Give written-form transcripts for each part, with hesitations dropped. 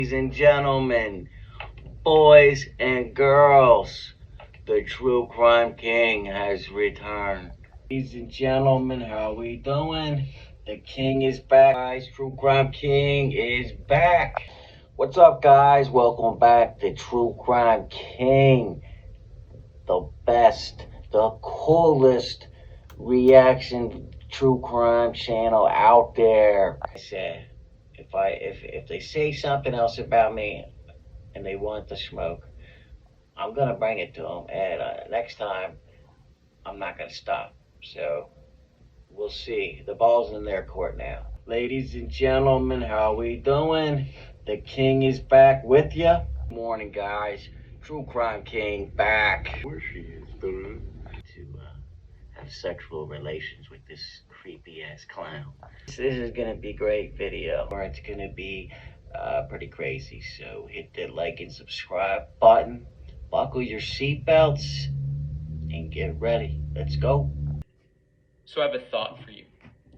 Ladies and gentlemen, boys and girls, the True Crime King has returned. Ladies and gentlemen, how we doing? The King is back, guys. True Crime King is back. What's up, guys? Welcome back to True Crime King, the best, the coolest reaction true crime channel out there. I said, if they say something else about me and they want the smoke, I'm gonna bring it to them. And next time, I'm not gonna stop. So we'll see. The ball's in their court now. Ladies and gentlemen, how we doing? The King is back with you. Morning, guys. True Crime King back. Where she is, dude. To have sexual relations with this creepy ass clown. This is gonna be a great video, or it's gonna be pretty crazy. So hit the like and subscribe button, buckle your seatbelts, and get ready. Let's go. So I have a thought for you.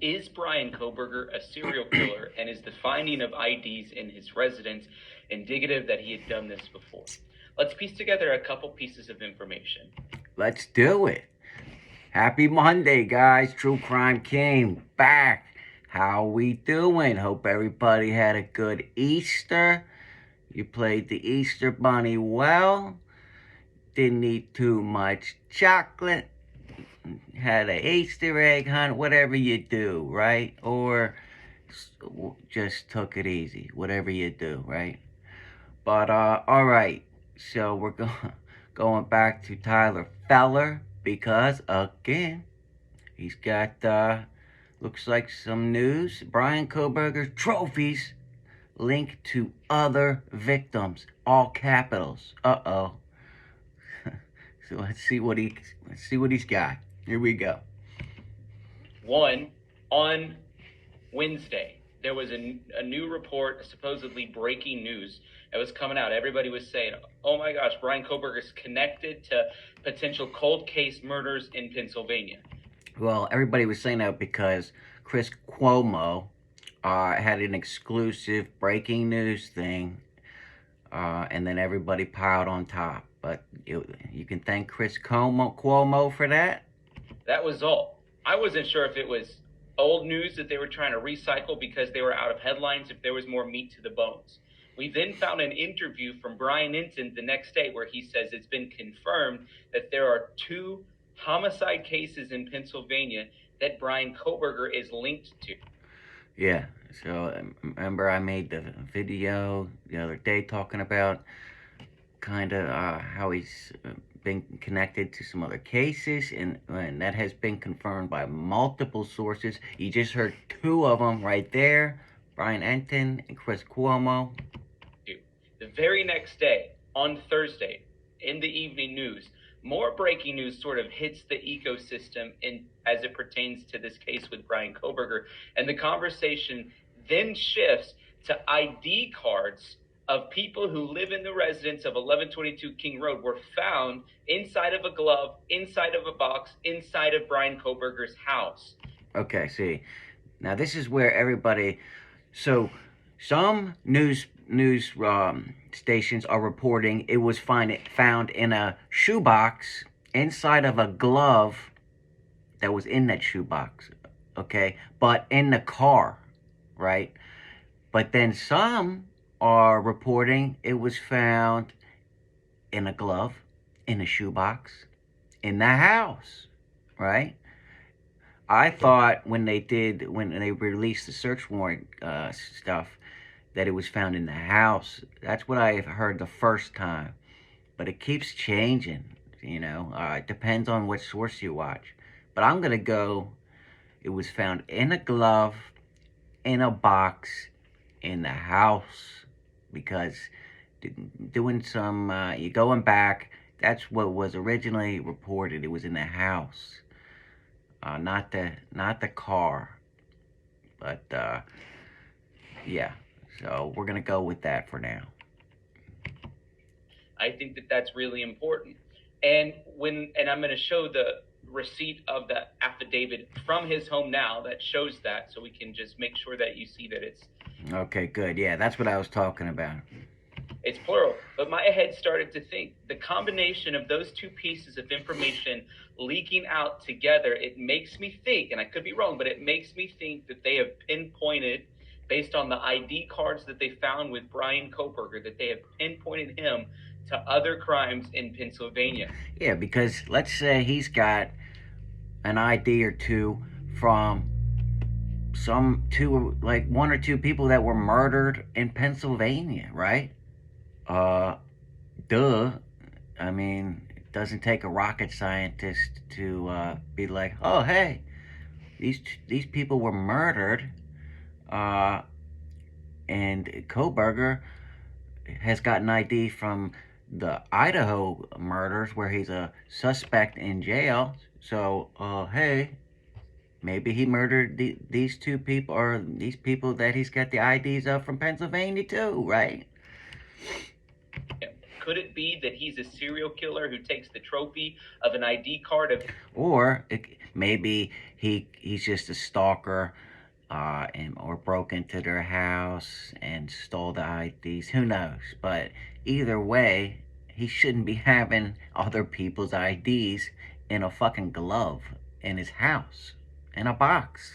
Is Bryan Kohberger a serial killer, and is the finding of IDs in his residence indicative that he had done this before? Let's piece together a couple pieces of information. Let's do it. Happy Monday, guys. True Crime King back. How we doing? Hope everybody had a good Easter. You played the Easter Bunny well. Didn't eat too much chocolate. Had an Easter egg hunt, whatever you do, right? Or just took it easy, whatever you do, right? But, all right. So we're going back to Tyler Feller because, again, he's got, looks like some news. Bryan Kohberger's trophies linked to other victims, all capitals. Uh-oh. So let's see what he's got. Here we go. One, on Wednesday, there was a new report, supposedly breaking news, that was coming out. Everybody was saying, oh my gosh, Bryan Kohberger is connected to potential cold case murders in Pennsylvania. Well, everybody was saying that because Chris Cuomo had an exclusive breaking news thing, and then everybody piled on top. But you can thank Chris Cuomo for that. That was all. I wasn't sure if it was old news that they were trying to recycle because they were out of headlines, if there was more meat to the bones. We then found an interview from Brian Ensign the next day where he says it's been confirmed that there are 2 homicide cases in Pennsylvania that Bryan Kohberger is linked to. Yeah, so remember I made the video the other day talking about kind of how he's been connected to some other cases, and that has been confirmed by multiple sources. You just heard 2 of them right there, Brian Ensign and Chris Cuomo. The very next day, on Thursday, in the evening news, more breaking news sort of hits the ecosystem as it pertains to this case with Bryan Kohberger, and the conversation then shifts to ID cards of people who live in the residence of 1122 King Road were found inside of a glove, inside of a box, inside of Bryan Kohberger's house. Okay, see, now this is where everybody, so some news stations are reporting it was found in a shoebox inside of a glove that was in that shoebox, okay, but in the car, right? But then some are reporting it was found in a glove, in a shoebox, in the house, right? I thought when they released the search warrant stuff, that it was found in the house. That's what I heard the first time. But it keeps changing, you know. It depends on what source you watch. But I'm going to go, it was found in a glove, in a box, in the house. Because doing some, you going back, that's what was originally reported. It was in the house. Not the car. But, yeah. So we're going to go with that for now. I think that that's really important. And I'm going to show the receipt of the affidavit from his home now that shows that, so we can just make sure that you see that it's Okay, good. Yeah, that's what I was talking about. It's plural. But my head started to think the combination of those two pieces of information leaking out together, it makes me think, and I could be wrong, but it makes me think that they have pinpointed, based on the ID cards that they found with Bryan Kohberger, that they have pinpointed him to other crimes in Pennsylvania. Yeah, because let's say he's got an ID or two from like one or two people that were murdered in Pennsylvania, right? Uh, duh. I mean, it doesn't take a rocket scientist to be like, oh, hey, these people were murdered, uh, and Kohberger has got an ID from the Idaho murders where he's a suspect in jail. So, hey, maybe he murdered these two people or these people that he's got the IDs of from Pennsylvania too, right? Could it be that he's a serial killer who takes the trophy of an ID card of, or maybe he's just a stalker, or broke into their house and stole the IDs. Who knows? But either way, he shouldn't be having other people's IDs in a fucking glove in his house, in a box,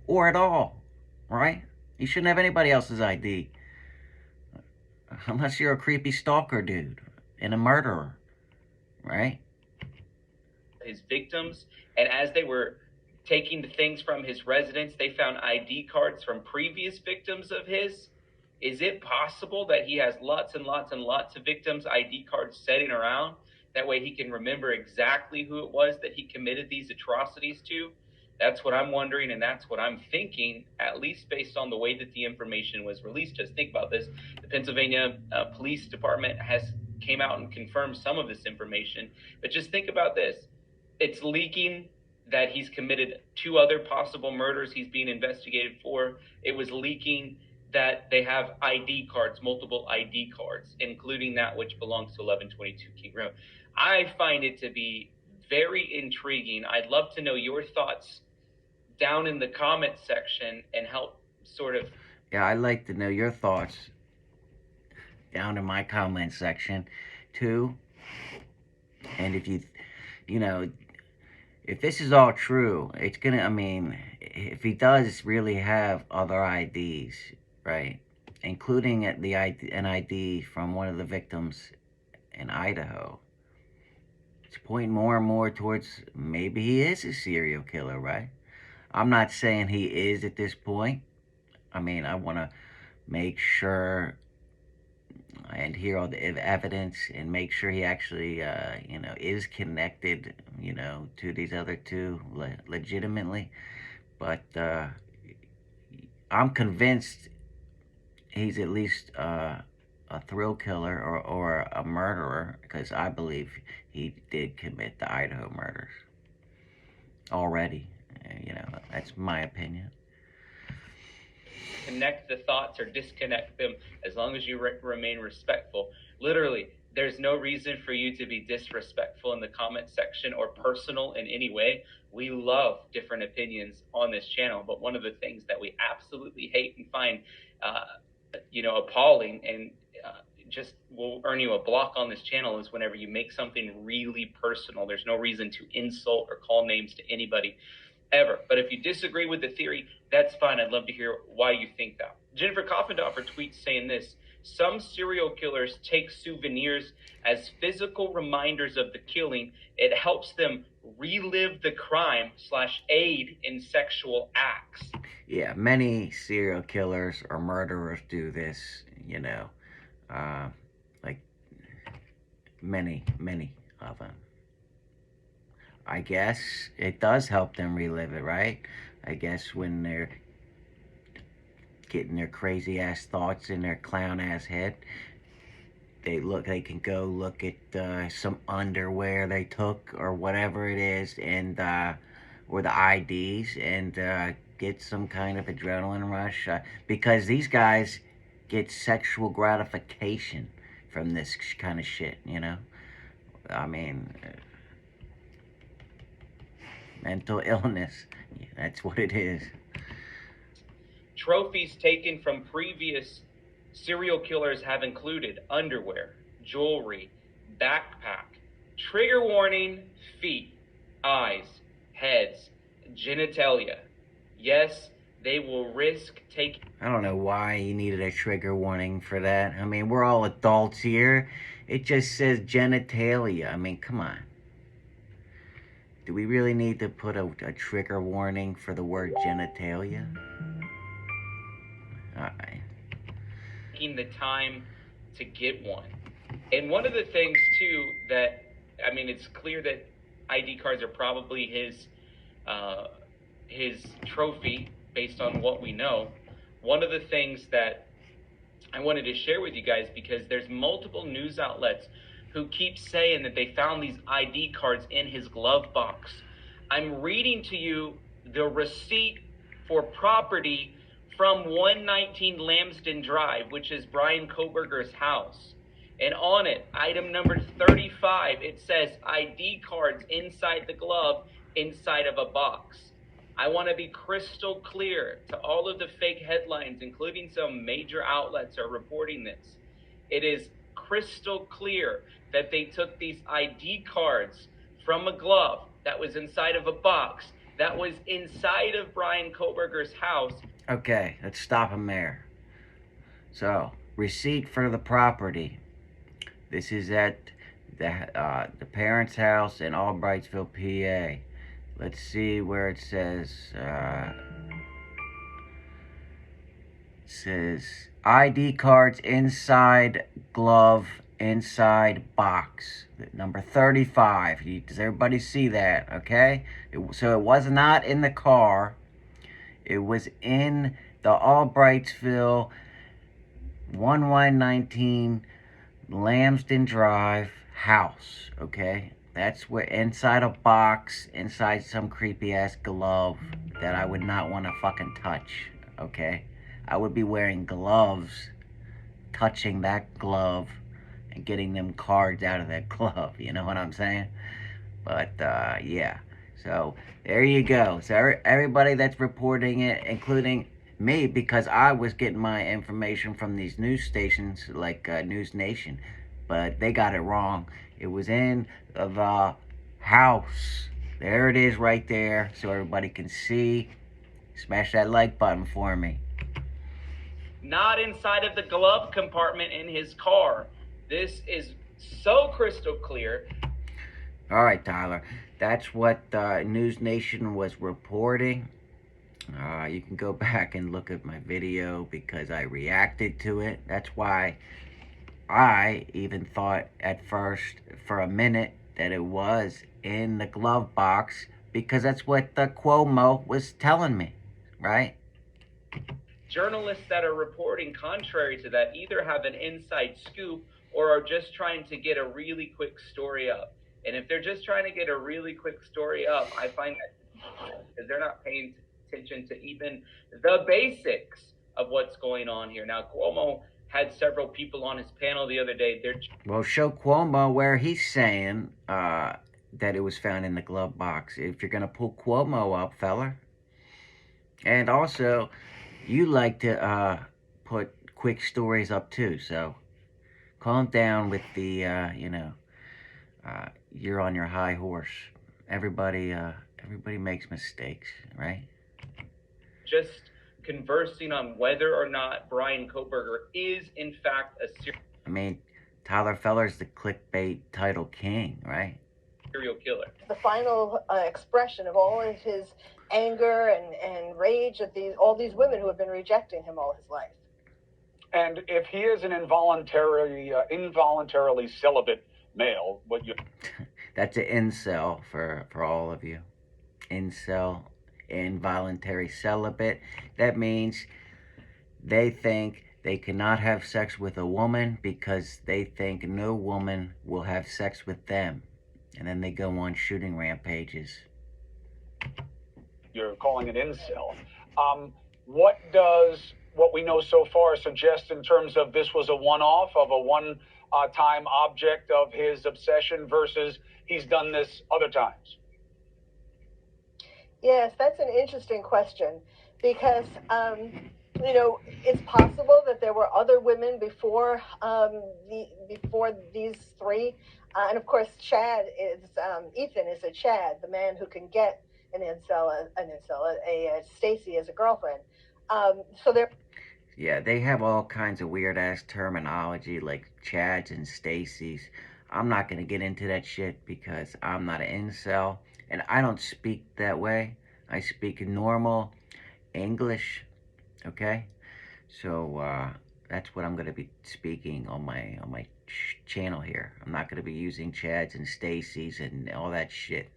or at all, right? He shouldn't have anybody else's ID unless you're a creepy stalker dude and a murderer, right? his victims, and as they were taking the things from his residence, they found ID cards from previous victims of his. Is it possible that he has lots and lots and lots of victims' ID cards sitting around? That way he can remember exactly who it was that he committed these atrocities to? That's what I'm wondering, and that's what I'm thinking, at least based on the way that the information was released. Just think about this. The Pennsylvania Police Department has came out and confirmed some of this information, but just think about this. It's leaking that he's committed 2 other possible murders he's being investigated for. It was leaking that they have ID cards, multiple ID cards, including that which belongs to 1122 King Road. I find it to be very intriguing. I'd love to know your thoughts down in the comment section and help sort of. Yeah, I'd like to know your thoughts down in my comment section too. And if you know, if this is all true, it's gonna, I mean, if he does really have other IDs, right, including an ID from one of the victims in Idaho, it's pointing more and more towards maybe he is a serial killer, right? I'm not saying he is at this point. I mean, I want to make sure and hear all the evidence and make sure he actually, is connected, to these other two legitimately. But I'm convinced he's at least a thrill killer or a murderer because I believe he did commit the Idaho murders already. That's my opinion. Connect the thoughts or disconnect them as long as you remain respectful. Literally, there's no reason for you to be disrespectful in the comment section or personal in any way. We love different opinions on this channel, but one of the things that we absolutely hate and find appalling and just will earn you a block on this channel is whenever you make something really personal. There's no reason to insult or call names to anybody ever. But if you disagree with the theory, that's fine. I'd love to hear why you think that. Jennifer Coffendorfer tweets saying this: some serial killers take souvenirs as physical reminders of the killing. It helps them relive the crime / aid in sexual acts. Yeah, many serial killers or murderers do this, like many of them. I guess it does help them relive it, right? I guess when they're getting their crazy ass thoughts in their clown ass head, they can go look at some underwear they took or whatever it is, and or the IDs, and get some kind of adrenaline rush because these guys get sexual gratification from this kind of shit. I mean, mental illness. That's what it is. Trophies taken from previous serial killers have included underwear, jewelry, backpack, trigger warning, feet, eyes, heads, genitalia. Yes, they will risk taking... I don't know why he needed a trigger warning for that. I mean, we're all adults here. It just says genitalia. I mean, come on. Do we really need to put a trigger warning for the word genitalia? Alright. Taking the time to get one. And one of the things, too, that, I mean, it's clear that ID cards are probably his trophy based on what we know. One of the things that I wanted to share with you guys, because there's multiple news outlets who keep saying that they found these ID cards in his glove box. I'm reading to you the receipt for property from 119 Lambsden Drive, which is Bryan Kohberger's house. And on it, item number 35, it says ID cards inside the glove, inside of a box. I want to be crystal clear to all of the fake headlines, including some major outlets are reporting this. It is crystal clear that they took these ID cards from a glove that was inside of a box that was inside of Bryan Kohberger's house. Okay, let's stop him there. So, receipt for the property. This is at the parents' house in Albrightsville, PA. Let's see where it says. It says ID cards inside glove, inside box. Number 35. Does everybody see that? Okay. So it was not in the car. It was in the Albrightsville 1119 Lambsden Drive house. Okay. That's where, inside a box, inside some creepy ass glove that I would not want to fucking touch. Okay. I would be wearing gloves, touching that glove, and getting them cards out of that glove. You know what I'm saying? But, yeah. So, there you go. So, everybody that's reporting it, including me, because I was getting my information from these news stations like News Nation. But they got it wrong. It was in the house. There it is right there, so everybody can see. Smash that like button for me. Not inside of the glove compartment in his car. This is so crystal clear. All right, Tyler. That's what News Nation was reporting. You can go back and look at my video because I reacted to it. That's why I even thought at first, for a minute, that it was in the glove box because that's what the Cuomo was telling me, right? Journalists that are reporting contrary to that either have an inside scoop or are just trying to get a really quick story up. And if they're just trying to get a really quick story up, I find that because they're not paying attention to even the basics of what's going on here. Now, Cuomo had several people on his panel the other day. Well, show Cuomo where he's saying that it was found in the glove box. If you're going to pull Cuomo up, fella. And also, you like to put quick stories up too, so calm down with the, you're on your high horse. Everybody makes mistakes, right? Just conversing on whether or not Bryan Kohberger is, in fact, a Tyler Feller's the clickbait title king, right? Serial killer. The final expression of all of his anger and rage at all these women who have been rejecting him all his life. And if he is an involuntarily celibate male, what you... That's an incel for all of you. Incel, involuntary celibate. That means they think they cannot have sex with a woman because they think no woman will have sex with them. And then they go on shooting rampages. You're calling an incel. What does what we know so far suggest in terms of this was a one-off, of a one-time object of his obsession versus he's done this other times? Yes, that's an interesting question because you know, it's possible that there were other women before before these three, and of course, Chad is Ethan is a Chad, the man who can get a Stacy as a girlfriend. So there. Yeah, they have all kinds of weird ass terminology like Chads and Stacy's. I'm not gonna get into that shit because I'm not an incel and I don't speak that way. I speak normal English, okay? So that's what I'm gonna be speaking on my channel here. I'm not gonna be using Chads and Stacy's and all that shit.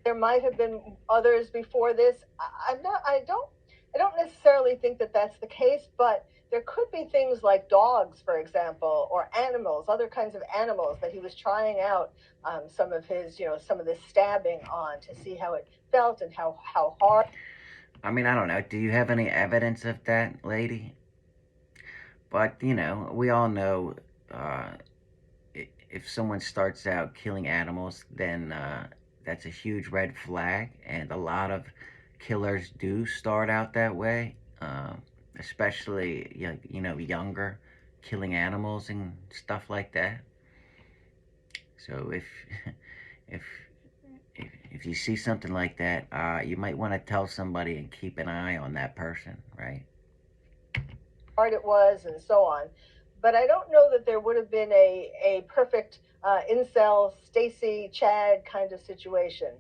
There might have been others before this. I don't necessarily think that that's the case, but there could be things like dogs, for example, or animals, other kinds of animals that he was trying out some of his, you know, some of this stabbing on to see how it felt and how hard. I mean, I don't know. Do you have any evidence of that, lady? But, you know, we all know uh, if someone starts out killing animals, then that's a huge red flag. And a lot of killers do start out that way, especially, you know, younger, killing animals and stuff like that. So if if you see something like that, you might want to tell somebody and keep an eye on that person, right? Hard it was and so on. But I don't know that there would have been a perfect incel, Stacy, Chad kind of situation.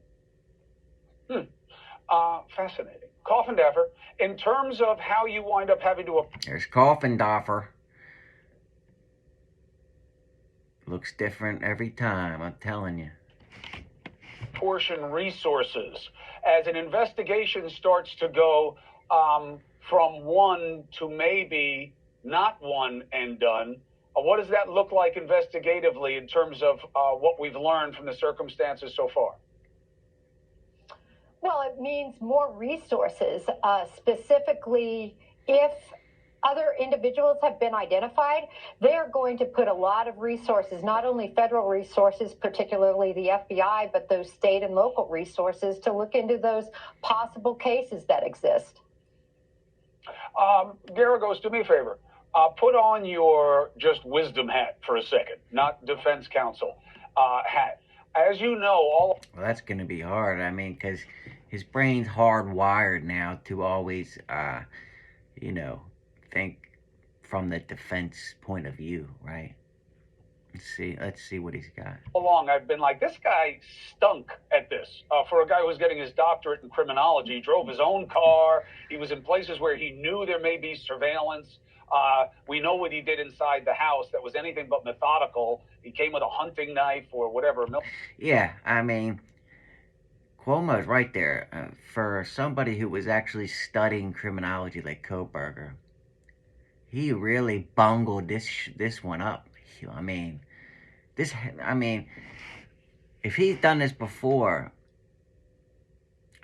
Fascinating. Coffindaffer, in terms of how you wind up having to... There's Coffindaffer. Looks different every time, I'm telling you. Portion resources as an investigation starts to go from one to maybe not one and done. What does that look like investigatively in terms of what we've learned from the circumstances so far? Well, it means more resources, specifically if other individuals have been identified, they're going to put a lot of resources, not only federal resources, particularly the FBI, but those state and local resources to look into those possible cases that exist. Garagos, do me a favor. Put on your just wisdom hat for a second, not defense counsel hat. As you know, well, that's going to be hard. I mean, because his brain's hardwired now to always, you know, think from the defense point of view, right? Let's see what he's got. Along, I've been like, this guy stunk at this. For a guy who was getting his doctorate in criminology, he drove his own car. He was in places where he knew there may be surveillance. We know what he did inside the house that was anything but methodical. He came with a hunting knife or whatever. Yeah, I mean, Cuomo's right there. For somebody who was actually studying criminology like Kohberger, he really bungled this one up. I mean, if he's done this before,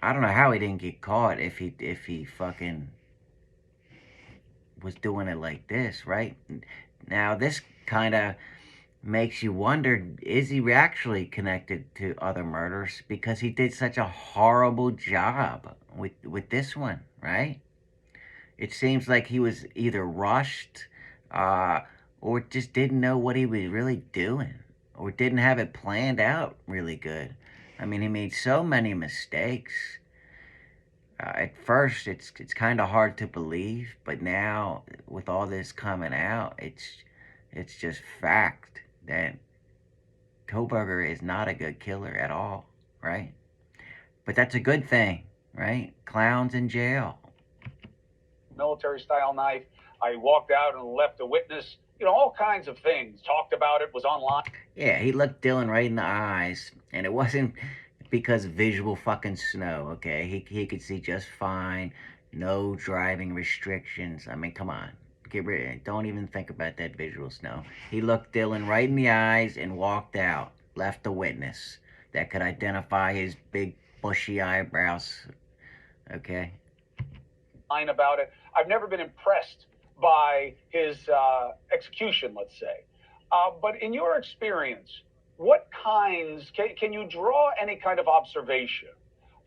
I don't know how he didn't get caught if he fucking was doing it like this, right? Now, this kind of makes you wonder, is he actually connected to other murders? Because he did such a horrible job with this one, right? It seems like he was either rushed or just didn't know what he was really doing or didn't have it planned out really good. I mean, he made so many mistakes. At first, it's kind of hard to believe, but now with all this coming out, it's just fact that Kohberger is not a good killer at all, right? But that's a good thing, right? Clowns in jail. Military-style knife. I walked out and left a witness. You know, all kinds of things. Talked about it, was online. Yeah, he looked Dylan right in the eyes, and it wasn't because of visual fucking snow, okay? He could see just fine. No driving restrictions. I mean, come on. Don't even think about that visual snow. He looked Dylan right in the eyes and walked out. Left a witness that could identify his big bushy eyebrows, okay? Line about it. I've never been impressed by his execution, let's say. But in your experience, what kinds, can you draw any kind of observation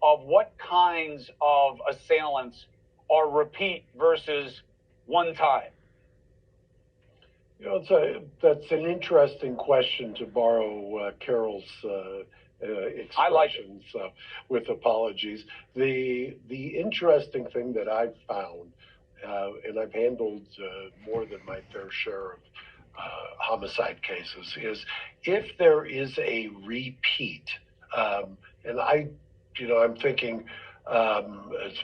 of what kinds of assailants are repeat versus one time? You know, that's an interesting question, to borrow Carol's expressions, I like it. with apologies. The interesting thing that I've found, and I've handled more than my fair share of homicide cases, is if there is a repeat, and I'm thinking it's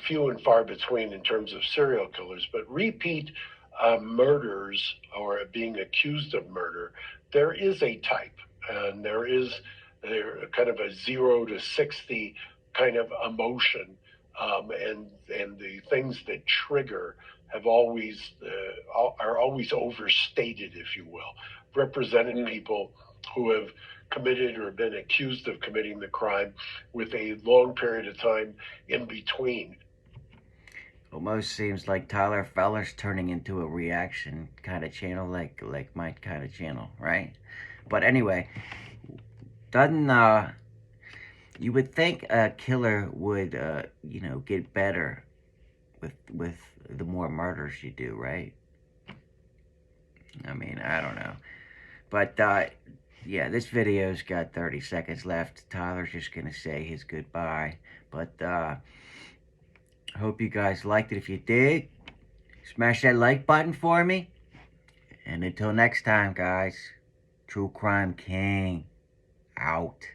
few and far between in terms of serial killers, but repeat murders or being accused of murder, there is a type, and there kind of a 0 to 60 kind of emotion, and the things that trigger are always overstated, if you will, represented people who have committed or been accused of committing the crime with a long period of time in between. Almost seems like Tyler Feller's turning into a reaction kind of channel, like my kind of channel, right? But anyway, you would think a killer would get better with the more murders you do, right? I mean, I don't know. But yeah, this video's got 30 seconds left. Tyler's just gonna say his goodbye. But hope you guys liked it. If you did, smash that like button for me. And until next time, guys, True Crime King out.